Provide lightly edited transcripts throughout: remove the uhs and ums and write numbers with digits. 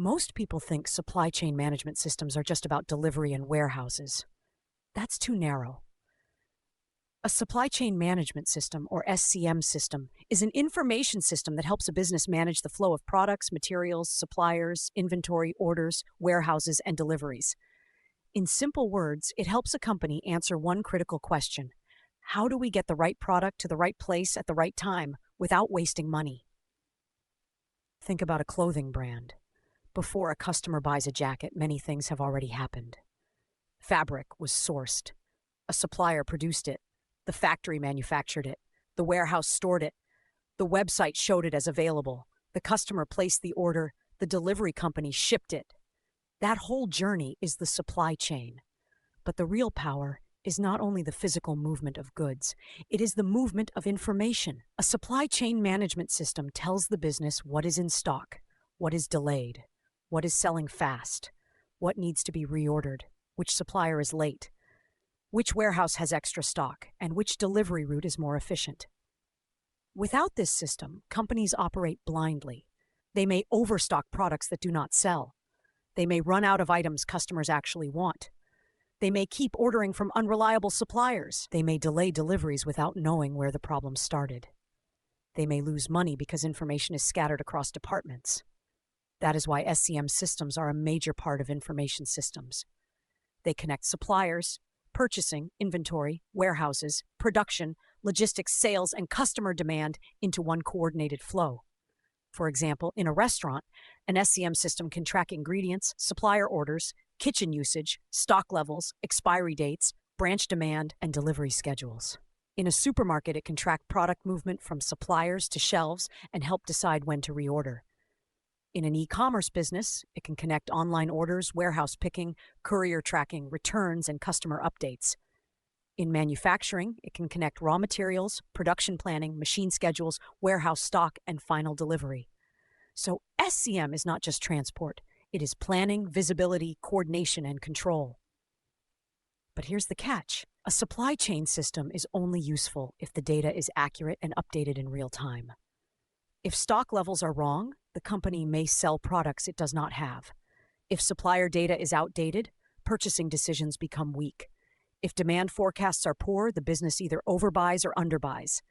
Most people think supply chain management systems are just about delivery and warehouses. That's too narrow. A supply chain management system, or SCM system, is an information system that helps a business manage the flow of products, materials, suppliers, inventory, orders, warehouses, and deliveries. In simple words, it helps a company answer one critical question: how do we get the right product to the right place at the right time without wasting money? Think about a clothing brand. Before a customer buys a jacket, many things have already happened. Fabric was sourced. A supplier produced it. The factory manufactured it. The warehouse stored it. The website showed it as available. The customer placed the order. The delivery company shipped it. That whole journey is the supply chain. But the real power is not only the physical movement of goods, it is the movement of information. A supply chain management system tells the business what is in stock, what is delayed, what is selling fast, what needs to be reordered, which supplier is late, which warehouse has extra stock, and which delivery route is more efficient. Without this system, companies operate blindly. They may overstock products that do not sell. They may run out of items customers actually want. They may keep ordering from unreliable suppliers. They may delay deliveries without knowing where the problem started. They may lose money because information is scattered across departments. That is why SCM systems are a major part of information systems. They connect suppliers, purchasing, inventory, warehouses, production, logistics, sales, and customer demand into one coordinated flow. For example, in a restaurant, an SCM system can track ingredients, supplier orders, kitchen usage, stock levels, expiry dates, branch demand, and delivery schedules. In a supermarket, it can track product movement from suppliers to shelves and help decide when to reorder. In an e-commerce business, it can connect online orders, warehouse picking, courier tracking, returns, and customer updates. In manufacturing, it can connect raw materials, production planning, machine schedules, warehouse stock, and final delivery. So SCM is not just transport. It is planning, visibility, coordination, and control. But here's the catch. A supply chain system is only useful if the data is accurate and updated in real time. If stock levels are wrong, the company may sell products it does not have. If supplier data is outdated, purchasing decisions become weak. If demand forecasts are poor, the business either overbuys or underbuys.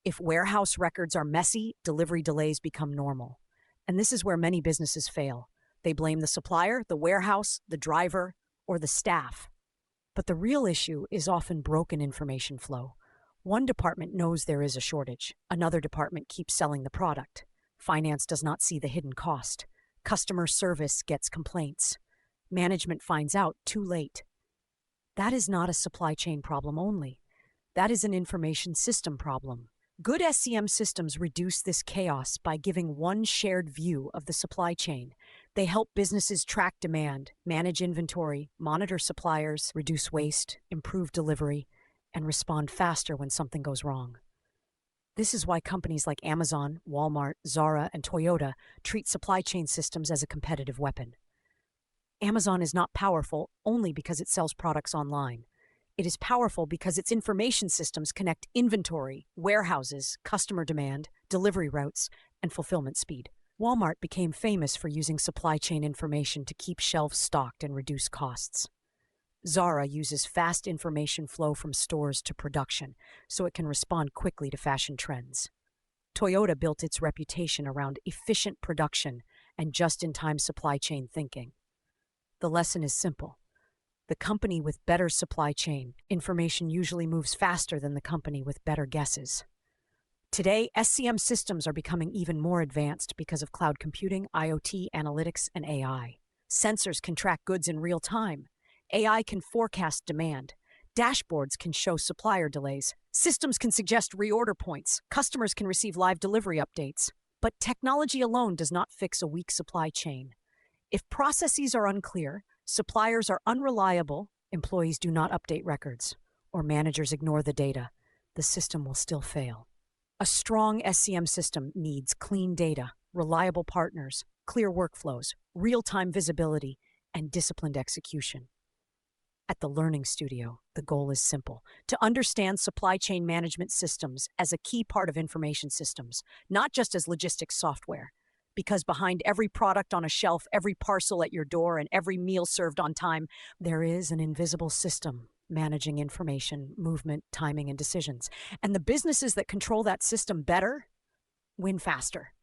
If warehouse records are messy, delivery delays become normal. And this is where many businesses fail. They blame the supplier, the warehouse, the driver, or the staff. But the real issue is often broken information flow. One department knows there is a shortage. Another department keeps selling the product. Finance does not see the hidden cost. Customer service gets complaints. Management finds out too late. That is not a supply chain problem only. That is an information system problem. Good SCM systems reduce this chaos by giving one shared view of the supply chain. They help businesses track demand, manage inventory, monitor suppliers, reduce waste, improve delivery, and respond faster when something goes wrong. This is why companies like Amazon, Walmart, Zara, and Toyota treat supply chain systems as a competitive weapon. Amazon is not powerful only because it sells products online. It is powerful because its information systems connect inventory, warehouses, customer demand, delivery routes, and fulfillment speed. Walmart became famous for using supply chain information to keep shelves stocked and reduce costs. Zara uses fast information flow from stores to production, so it can respond quickly to fashion trends. Toyota built its reputation around efficient production and just-in-time supply chain thinking. The lesson is simple. The company with better supply chain information usually moves faster than the company with better guesses. Today, SCM systems are becoming even more advanced because of cloud computing, IoT, analytics, and AI. Sensors can track goods in real time. AI can forecast demand. Dashboards can show supplier delays. Systems can suggest reorder points. Customers can receive live delivery updates. But technology alone does not fix a weak supply chain. If processes are unclear, suppliers are unreliable, employees do not update records, or managers ignore the data, the system will still fail. A strong SCM system needs clean data, reliable partners, clear workflows, real-time visibility, and disciplined execution. At the Learning Studio, the goal is simple: to understand supply chain management systems as a key part of information systems, not just as logistics software. because behind every product on a shelf, every parcel at your door, and every meal served on time, there is an invisible system managing information, movement, timing, and decisions. And the businesses that control that system better win faster.